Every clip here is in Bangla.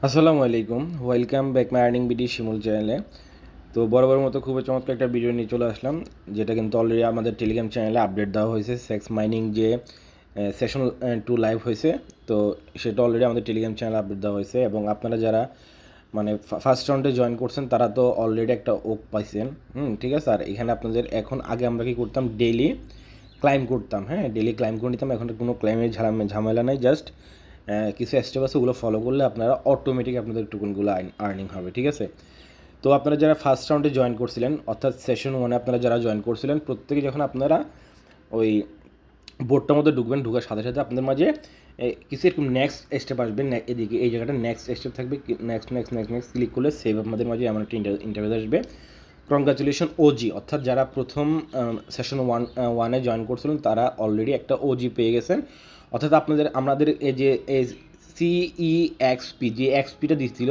আসসালামু আলাইকুম, welcome back my earning BD Shimul চ্যানেলে। তো বরাবর মতো খুবই চমৎকার একটা ভিডিও নিয়ে চলে আসলাম, যেটা কিন্তু অলরেডি আমাদের টেলিগ্রাম চ্যানেলে আপডেট দেওয়া হয়েছে। সেক্স মাইনিং যে সেশন 2 লাইভ হয়েছে, তো সেটা অলরেডি আমাদের টেলিগ্রাম চ্যানেলে আপডেট দেওয়া হয়েছে। এবং আপনারা যারা মানে ফার্স্ট রাউন্ডে জয়েন করছেন তারা তো অলরেডি একটা ওক পাইছেন। ঠিক আছে। আর এখানে আপনাদের এখন আগে আমরা কি করতাম, ডেইলি ক্লাইম করতাম। হ্যাঁ, ডেইলি ক্লাইম করে নিতাম। এখন কোনো ক্লাইমের ঝামেলা নাই, জাস্ট কিছু স্টেপ আছে, ওগুলো ফলো করলে আপনারা অটোমেটিক আপনাদের টোকেনগুলো আর্নিং হবে। ঠিক আছে। তো আপনারা যারা ফার্স্ট রাউন্ডে জয়েন করছিলেন, অর্থাৎ সেশন 1 আপনারা যারা জয়েন করছিলেন, প্রত্যেকে যখন আপনারা ওই বোর্ডটার মধ্যে ঢুকবেন, ঢুকার সাথে সাথে আপনাদের মাঝে কিছু এরকম নেক্সট স্টেপ আসবে। এদিকে এই জায়গাটা নেক্সট স্টেপ থাকবে। Next next next next click করলে সেভ আপনাদের মাঝে এমন একটা ইন্টারভিউ আসবে। কংগ্রাচুলেশন ওজি, অর্থাৎ যারা প্রথম সেশন 1-এ জয়েন করছিলেন তারা অলরেডি একটা ওজি পেয়ে গেছেন। অর্থাৎ আমাদের এই যে CEXP যে এক্সপিটা দিচ্ছিল,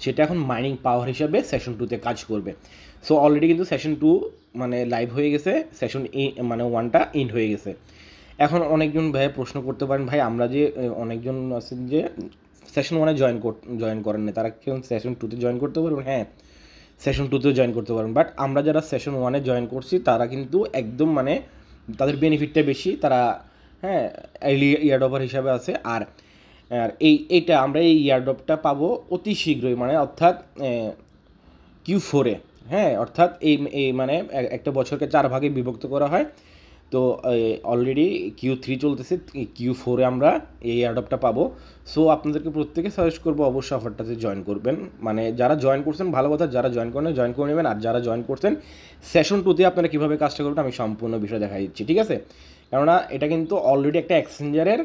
সেটা এখন মাইনিং পাওয়ার হিসাবে সেশন 2-তে কাজ করবে। সো অলরেডি কিন্তু সেশন 2 মানে লাইভ হয়ে গেছে, সেশন মানে 1টা ইন হয়ে গেছে। এখন অনেকজন ভাই প্রশ্ন করতে পারেন, ভাই আমরা যে অনেকজন আছেন যে সেশন 1-এ জয়েন করেন না, তারা কি সেশন 2-তে জয়েন করতে পারবেন? হ্যাঁ, সেশন 2-তেও জয়েন করতে পারবেন। বাট আমরা যারা সেশন 1-এ জয়েন করছি তারা কিন্তু একদম মানে তাদের বেনিফিটটা বেশি। তারা হ্যাঁ এর্লি ইয়ারড্রপার হিসাবে আছে। আর আর এইটা আমরা এই ইয়ারড্রপটা পাবো অতি শীঘ্রই, মানে অর্থাৎ Q4-এ। হ্যাঁ, অর্থাৎ এই মানে একটা বছরকে 4 ভাগে বিভক্ত করা হয়। তো অলরেডি Q3 চলতেছে, Q4-এ আমরা এই এয়ারড্রপটা পাবো। সো আপনাদেরকে প্রত্যেকে সাজেস্ট করবো অবশ্যই অফারটাতে জয়েন করবেন। মানে যারা জয়েন করছেন ভালো কথা, যারা জয়েন করেন জয়েন করে নেবেন। আর যারা জয়েন করছেন সেশন 2-তে আপনারা কীভাবে কাজটা করবেন আমি সম্পূর্ণ বিষয় দেখা দিচ্ছি। ঠিক আছে। কেননা এটা কিন্তু অলরেডি একটা এক্সচেঞ্জারের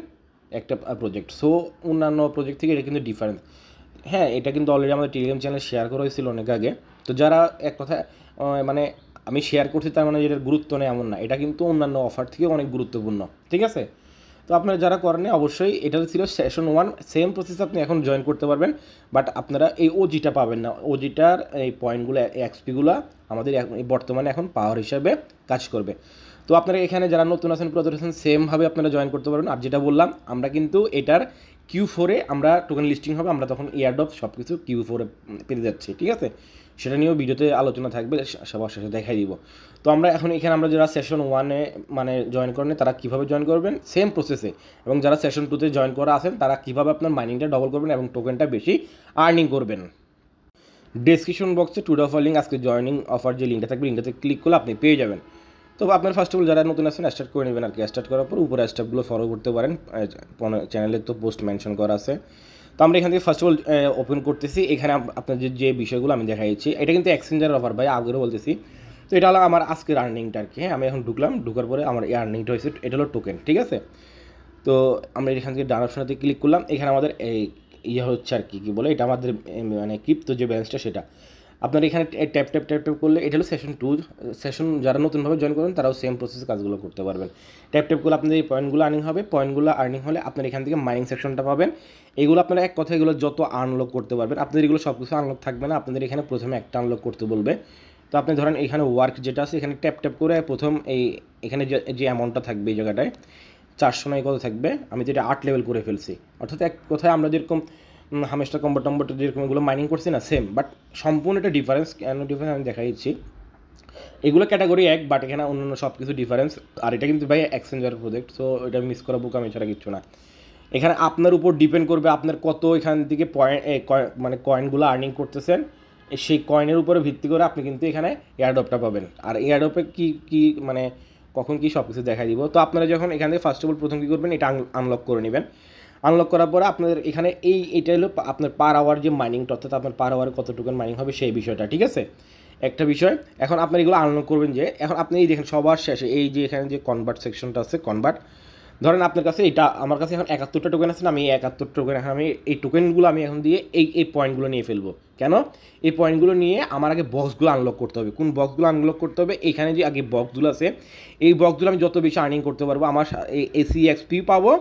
একটা প্রজেক্ট। সো অন্যান্য প্রজেক্ট থেকে এটা কিন্তু ডিফারেন্স। হ্যাঁ, এটা কিন্তু অলরেডি আমাদের টেলিগ্রাম চ্যানেলে শেয়ার করা হয়েছিল অনেক আগে। তো যারা এক কথা মানে আমি শেয়ার করছি তার মানে এটার গুরুত্ব নেই এমন না, এটা কিন্তু অন্যান্য অফার থেকে অনেক গুরুত্বপূর্ণ। ঠিক আছে। তো আপনারা যারা করেন অবশ্যই, এটা ছিল সেশন 1, সেম প্রসেস আপনি এখন জয়েন করতে পারবেন। বাট আপনারা এই ওজিটা পাবেন না। ওজিটার এই পয়েন্টগুলো এক্সপিগুলো আমাদের বর্তমানে এখন পাওয়ার হিসাবে কাজ করবে। তো আপনারা এখানে যারা নতুন আছেন পুরাতন আছেন সেমভাবে আপনারা জয়েন করতে পারবেন। আর যেটা বললাম, আমরা কিন্তু এটার Q4-এ আমরা টোকেন লিস্টিং হবে, আমরা তখন এয়ারড্রপ সব কিছু Q4-এ পেতে যাচ্ছি। ঠিক আছে। সেটা নিয়েও ভিডিওতে আলোচনা থাকবে, সবার সাথে দেখাই দিব। তো আমরা এখন এখানে আমরা যারা সেশন 1-এ মানে জয়েন করেন তারা কীভাবে জয়েন করবেন সেম প্রসেসে, এবং যারা সেশন 2-তে জয়েন করা আছেন তারা কীভাবে আপনার মাইনিংটা ডবল করবেন এবং টোকেনটা বেশি আর্নিং করবেন। ডেসক্রিপশন বক্সে টু অফার লিঙ্ক, আজকে জয়েনিং অফার যে লিঙ্কটা থাকবে, লিঙ্কটাতে ক্লিক করলে আপনি পেয়ে যাবেন। তো আপনার ফার্স্ট অফ অল যারা নতুন আছেন স্টার্ট করে নেবেন আর কি। স্টার্ট করার পর উপরে স্টেপগুলো ফলো করতে পারেন, চ্যানেলে তো পোস্ট মেনশন করা আছে। তো আমরা এখান থেকে ফার্স্ট অফ অল ওপেন করতেছি। এখানে আপনাদের যে বিষয়গুলো আমি দেখাইছি, এটা কিন্তু এক্সচেঞ্জার অফার ভাই, আগেও বলতেছি। তো এটা হলো আমার আজকের আর্নিংটা আর কি। হ্যাঁ, আমি এখন ঢুকলাম, ঢুকার পরে আমার এই আর্নিংটা হয়েছে, এটা হলো টোকেন। ঠিক আছে। তো আমরা এখান থেকে ডান অপশনটাতে ক্লিক করলাম। এখানে আমাদের এই হচ্ছে আর কি কী বলে, এটা আমাদের মানে ক্রিপ্টো যে ব্যালেন্সটা সেটা আপনার এখানে ট্যাপ ট্যাপ ট্যাপ ট্যাপ করলে এটা হলো সেশন 2। সেশন যারা নতুনভাবে জয়েন করবেন তারাও সেম প্রসেসে কাজগুলো করতে পারবেন। ট্যাপ ট্যাপ করলে আপনাদের এই পয়েন্টগুলো আর্নিং হবে। পয়েন্টগুলো আর্নিং হলে আপনার এখান থেকে মাইনিং সেকশনটা পাবেন। এগুলো আপনারা এক কথা এগুলো যত আনলক করতে পারবেন। আপনাদের এগুলো সব কিছু আনলক থাকবে না, আপনাদের এখানে প্রথমে একটা আনলক করতে বলবে। তো আপনি ধরেন এখানে ওয়ার্ক যেটা আছে, এখানে ট্যাপ ট্যাপ করে প্রথম এখানে যে অ্যামাউন্টটা থাকবে এই জায়গাটায় 400 নয় কত থাকবে, আমি যেটা 8 লেভেল করে ফেলছি। অর্থাৎ এক কথায় আমরা যেরকম হামেস্টার কম্বট যেরকম এগুলো মাইনিং করছি না, সেম। বাট সম্পূর্ণ একটা ডিফারেন্স। কেন ডিফারেন্স আমি দেখাই দিচ্ছি। এগুলো ক্যাটাগরি এক, বাট এখানে অন্যান্য সব কিছু ডিফারেন্স। আর এটা কিন্তু ভাই এক্সচেঞ্জার প্রজেক্ট, সো এটা মিস করা বোকামি ছাড়া কিচ্ছু না। এখানে আপনার উপর ডিপেন্ড করবে আপনার কত এখান থেকে মানে কয়েনগুলো আর্নিং করতেছেন। সেই কয়েনের উপরে ভিত্তি করে আপনি কিন্তু এখানে এয়ারড্রপটা পাবেন। আর এয়ারড্রপে কি মানে কখন কি সব কিছু দেখাই দিব। তো আপনারা যখন এখান থেকে ফার্স্ট অফ অল প্রথম কী করবেন, এটা আনলক করে নেবেন। আনলক করার পরে আপনাদের এখানে এইটা হলো আপনার পার আওয়ার যে মাইনিংটা, অর্থাৎ আপনার পার আওয়ারে কত টোকেন মাইনিং হবে সেই বিষয়টা। ঠিক আছে, একটা বিষয়। এখন আপনার এগুলো আনলক করবেন যে এখন আপনি এই দেখেন সবার শেষে এই যে এখানে যে কনভার্ট সেকশনটা আছে, কনভার্ট ধরেন আপনার কাছে এটা, আমার কাছে এখন 71টা টোকেন আছে না, আমি 71 টোকেন এখন আমি এই টোকেনগুলো আমি এখন দিয়ে এই পয়েন্টগুলো নিয়ে ফেলবো। কেন? এই পয়েন্টগুলো নিয়ে আমার আগে বক্সগুলো আনলক করতে হবে। কোন বক্সগুলো আনলক করতে হবে? এখানে যে আগে বক্সগুলো আছে, এই বক্সগুলো আমি যত বেশি আর্নিং করতে পারবো আমার এই CXP পাবো।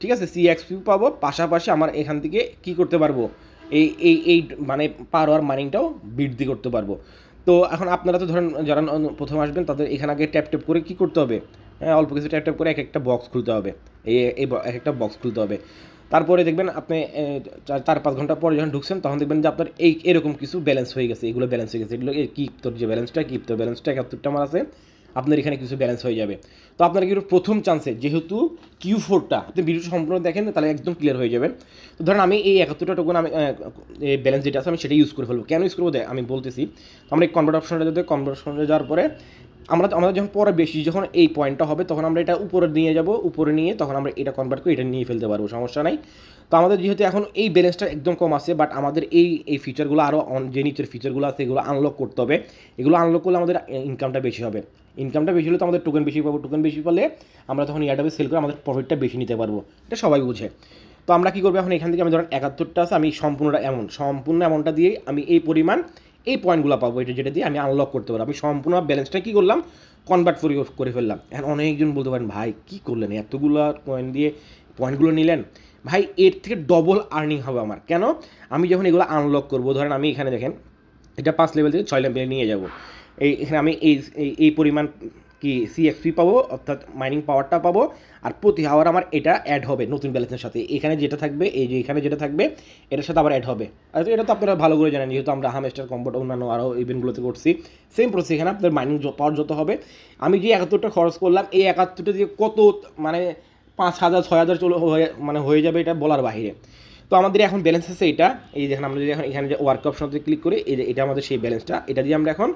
ঠিক আছে, CXP পাবো, পাশাপাশি আমার এখান থেকে কি করতে পারবো, এই মানে পার আওয়ার মাইনিংটাও বৃদ্ধি করতে পারবো। তো এখন আপনারা তো ধরেন যারা প্রথম আসবেন তাদের এখানে আগে ট্যাপ ট্যাপ করে কী করতে হবে, হ্যাঁ অল্প কিছু ট্যাপ ট্যাপ করে এক একটা বক্স খুলতে হবে। এক একটা বক্স খুলতে হবে। তারপরে দেখবেন আপনি 4-5 ঘন্টা পরে যখন ঢুকছেন তখন দেখবেন যে আপনার এরকম কিছু ব্যালেন্স হয়ে গেছে, এগুলো ব্যালেন্স হয়ে গেছে, এগুলো কিপ্টোর যে ব্যালেন্সটা, কিপ্টোর ব্যালেন্সটা 71টা আমার আছে, আপনার এখানে কিছু ব্যালেন্স হয়ে যাবে। তো আপনার কিন্তু প্রথম চান্সে যেহেতু Q4টা আপনি ভিডিও সম্পূর্ণ দেখেন তাহলে একদম ক্লিয়ার হয়ে যাবেন। তো ধরেন আমি এই 71টা টোকেন আমি ব্যালেন্স যেটা আছে আমি সেটা ইউজ করে ফেলবো। কেন ইউজ করবো আমি বলতেছি। তো আমরা এই কনভার্ট অপশনটা কনভার্ট যাওয়ার পরে আমরা যখন পরে বেশি যখন এই পয়েন্টটা হবে তখন আমরা এটা উপরে নিয়ে যাব, উপরে নিয়ে তখন আমরা এটা কনভার্ট করে এটা নিয়ে ফেলতে পারবো, সমস্যা নাই। তো আমাদের যেহেতু এখন এই ব্যালেন্সটা একদম কম আছে, বাট আমাদের এই ফিচারগুলো আরও যে নিচের ফিচারগুলো আছে এগুলো আনলক করতে হবে। এগুলো আনলক করলে আমাদের ইনকামটা বেশি হবে। ইনকামটা বেশি হলে তো আমাদের টোকেন বেশি পাবো, টোকেন বেশি পেলে আমরা তখন ইয়ারডাবে সেল করে আমাদের প্রফিটটা বেশি নিতে পারবো, এটা সবাই বুঝে। তো আমরা কী করবো এখন এখান থেকে আমি ধরেন 71টা আছে, আমি সম্পূর্ণ অ্যামাউন্টটা দিয়ে আমি এই পরিমাণ এই পয়েন্টগুলো পাবো, এটা যেটা দিয়ে আমি আনলক করতে পারবো। আমি সম্পূর্ণ ব্যালেন্সটা কী করলাম, কনভার্ট করে ফেললাম। এখন অনেকজন বলতে পারেন ভাই কী করলেন, এতগুলো কয়েন দিয়ে পয়েন্টগুলো নিলেন। ভাই এর থেকে ডবল আর্নিং হবে আমার। কেন? আমি যখন এগুলো আনলক করবো, ধরেন আমি এখানে দেখেন এটা 5 লেভেল থেকে 6 লেভেলে নিয়ে যাব, এখানে আমি এই পরিমাণ কি CXP পাবো, অর্থাৎ মাইনিং পাওয়ারটা পাবো। আর প্রতি আওয়ার আমার এটা অ্যাড হবে নতুন ব্যালেন্সের সাথে, এখানে যেটা থাকবে এই যে এখানে যেটা থাকবে এটার সাথে আবার অ্যাড হবে। আর এটা তো আপনারা ভালো করে জানেন, যেহেতু আমরা হামস্টার কম্বোট অন্যান্য আরও ইভেন্টগুলোতে করছি, সেম প্রসেস। এখানে আপনার মাইনিং পাওয়ার যত হবে, আমি যে 71টা খরচ করলাম এই 71টা দিয়ে কত মানে 5,000 6,000 হয়ে যাবে, এটা বলার বাইরে। তো আমাদের এখন ব্যালেন্স আছে এটা, এই দেখেন আমরা যদি এখন এখানে যে ওয়ার্ক অপশনতে ক্লিক করি, এই যে এটা আমাদের সেই ব্যালেন্সটা, এটা দিয়ে আমরা এখন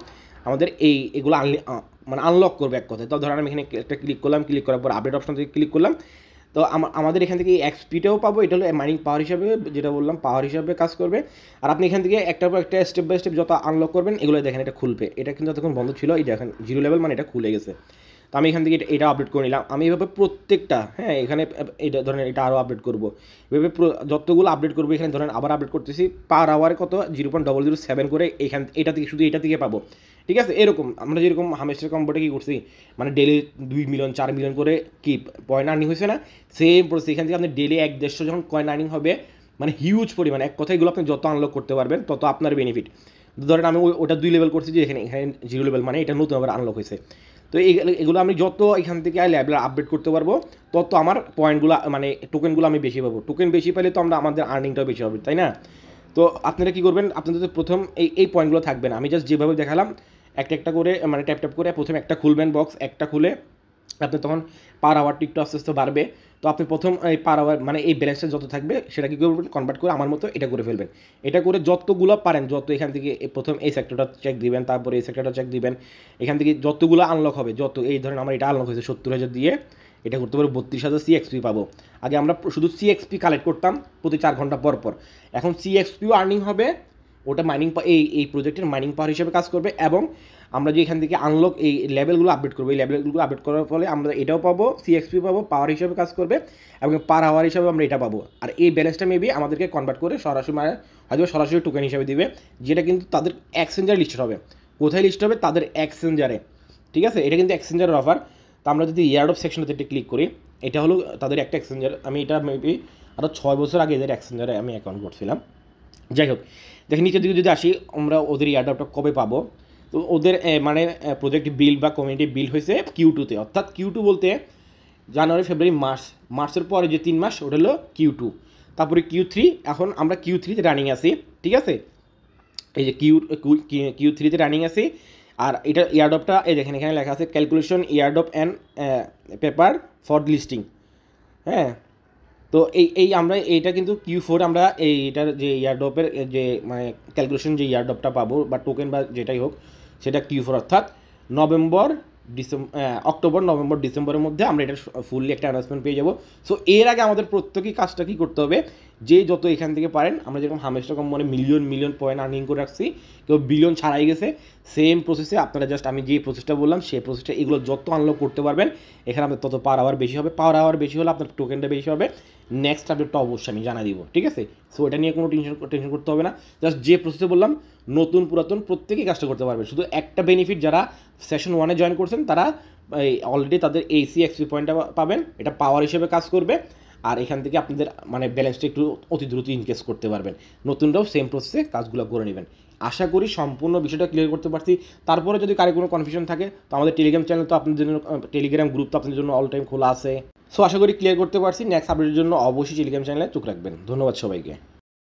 আমাদের এগুলো আনলক করবো এক কথায়। তো ধরেন আমি এখানে একটা ক্লিক করলাম, ক্লিক করার পর আপডেট অপশন থেকে ক্লিক করলাম। তো আমাদের এখান থেকে XPটাও পাবো, এটা হলো মাইনিং পাওয়ার হিসাবে, যেটা বললাম পাওয়ার হিসাবে কাজ করবে। আর আপনি এখান থেকে একটার পর একটা স্টেপ বাই স্টেপ যত আনলক করবেন এগুলো দেখেন এটা খুলবে। এটা কিন্তু তখন বন্ধ ছিল, এই দেখেন 0 লেভেল মানে এটা খুলে গেছে। তো আমি এখান থেকে এটা আপডেট করে নিলাম। আমি এভাবে প্রত্যেকটা, হ্যাঁ এখানে এটা ধরেন এটা আরও আপডেট করবো, এভাবে যতগুলো আপডেট করবো এখানে ধরেন আবার আপডেট করতেছি, পার আওয়ারে কত 0.007 করে এটা থেকে শুধু এটা থেকে পাবো, ঠিক আছে। এরকম আমরা যেরকম হামেস্টার কম্বোটে কী করছি, মানে ডেলি 2 মিলিয়ন 4 মিলিয়ন করে কি পয়েন্ট আর্নিং হয়েছে না, সেম প্রসেস এখান থেকে আপনি ডেলি 1-150 যখন কয়েন আর্নিং হবে, মানে হিউজ পরিমাণ। এক কথা এগুলো আপনি যত আনলক করতে পারবেন তত আপনার বেনিফিট। ধরেন আমি ওটা 2 লেভেল করছি, যে এখানে 0 লেভেল মানে এটা নতুন আবার আনলক হয়েছে। তো এগুলো আমি যত এখান থেকে লেভেল আপডেট করতে পারবো তত আমার পয়েন্টগুলো মানে টোকেনগুলো আমি বেশি পাবো। টোকেন বেশি পেলে তো আমাদের আর্নিংটাও বেশি হবে, তাই না? তো আপনারা কী করবেন, আপনাদের প্রথম এই পয়েন্টগুলো থাকবে না, আমি জাস্ট যেভাবে দেখালাম একটা করে মানে ট্যাপ করে প্রথমে একটা খুলবেন বক্স, একটা খুলে আপনি তখন পার আওয়ারটি একটু আস্তে আস্তে বাড়বে। তো আপনি প্রথম এই পার আওয়ার মানে এই ব্যালেন্সটা যত থাকবে সেটা কী করবেন, কনভার্ট করে আমার মতো এটা করে ফেলবেন। এটা করে যতগুলো পারেন, যত এখান থেকে প্রথম এই সেক্টরটা চেক দিবেন, তারপরে এই সেক্টরটা চেক দিবেন, এখান থেকে যতগুলো আনলক হবে, যত এই ধরেন আমার এটা আনলক হয়েছে 70,000 দিয়ে, এটা করতে পারবো 32,000 CXP পাবো। আগে আমরা শুধু CXP কালেক্ট করতাম প্রতি 4 ঘন্টা পর পর, এখন CXPও আর্নিং হবে, ওটা মাইনিং এই প্রজেক্টের মাইনিং পাওয়ার হিসেবে কাজ করবে। এবং আমরা যে এখান থেকে আনলক এই লেভেলগুলো আপডেট করবো, এই লেভেলগুলো আপডেট করার ফলে আমরা এটাও পাবো, CXP পাবো, পাওয়ার হিসেবে কাজ করবে এবং পার আওয়ার হিসাবে আমরা এটা পাবো। আর এই ব্যালেন্সটা মেবি আমাদেরকে কনভার্ট করে সরাসরি হয়তো সরাসরি টোকেন হিসাবে দিবে, যেটা কিন্তু তাদের এক্সচেঞ্জার লিস্ট হবে। কোথায় লিস্ট হবে? তাদের এক্সচেঞ্জারে, ঠিক আছে। এটা কিন্তু এক্সচেঞ্জারের অফার। তো আমরা যদি ইয়ারডপ সেকশনটাতে একটা ক্লিক করি, এটা হলো তাদের একটা এক্সচেঞ্জার। আমি এটা মেবি আরও 6 বছর আগে এদের এক্সচেঞ্জারে আমি অ্যাকাউন্ট করছিলাম। যাই হোক, দেখেন নিচের দিকে যদি আসি, আমরা ওদের ইয়ারডপটা কবে পাবো। তো ওদের মানে প্রজেক্ট বিল্ড বা কমিউনিটি বিল্ড হয়েছে Q2-তে, অর্থাৎ Q2 বলতে জানুয়ারি ফেব্রুয়ারি মার্চের পরে যে 3 মাস ওটা হলো Q2, তারপরে Q3, এখন আমরা Q3-তে রানিং আছি, ঠিক আছে। এই যে Q3-তে রানিং আছি। আর এটা ইয়ারডপটা এই দেখেন এখানে লেখা আছে calculation ইয়ারডপ and paper for listing, হ্যাঁ। তো এই আমরা এইটা কিন্তু Q4 আমরা এইটার যে ইয়ারডপের যে মানে ক্যালকুলেশন যে ইয়ারডপটা পাবো বা টোকেন বা যেটাই হোক সেটা Q4, অর্থাৎ অক্টোবর নভেম্বর ডিসেম্বরের মধ্যে আমরা এটা ফুললি একটা অ্যানাউন্সমেন্ট পেয়ে যাবো। সো এর আগে আমাদের প্রত্যেকেই কাজটা কী করতে হবে, যে যত এখান থেকে পারেন, আমরা যেরকম হামেস্টার কম মানে মিলিয়ন পয়েন্ট আর্নিং করে রাখছি, কেউ বিলিয়ন ছাড়াই গেছে, সেম প্রসেসে আপনারা জাস্ট আমি যে প্রসেসটা বললাম সেই প্রসেসটা এগুলো যত আনলক করতে পারবেন এখানে আপনার তত পার আওয়ার বেশি হবে, পাওয়ার আওয়ার বেশি হলে আপনার টোকেনটা বেশি হবে। নেক্সট আপডেটটা অবশ্যই আমি জানা দিব, ঠিক আছে। সো এটা নিয়ে কোনো টেনশন করতে হবে না, জাস্ট যে প্রসেসে বললাম নতুন পুরাতন প্রত্যেকেই কাজটা করতে পারবে। শুধু একটা বেনিফিট, যারা সেশন 1-এ জয়েন করছেন তারা অলরেডি তাদের CXP পয়েন্টটা পাবেন, এটা পাওয়ার হিসেবে কাজ করবে। আর এখান থেকে আপনাদের মানে ব্যালেন্সটা একটু অতি দ্রুত ইনক্রিজ করতে পারবেন। নতুনরাও সেম প্রসেসে কাজগুলো করে নেবেন। আশা করি সম্পূর্ণ বিষয়টা ক্লিয়ার করতে পারছি। তারপরে যদি কারো কোনো কনফিউশন থাকে তো আমাদের টেলিগ্রাম চ্যানেল তো আপনাদের জন্য, টেলিগ্রাম গ্রুপ তো আপনাদের জন্য অল টাইম খোলা আছে। সো আশা করি ক্লিয়ার করতে পারছি। নেক্সট আপডেটের জন্য অবশ্যই টেলিগ্রাম চ্যানেলে চোখ রাখবেন। ধন্যবাদ সবাইকে।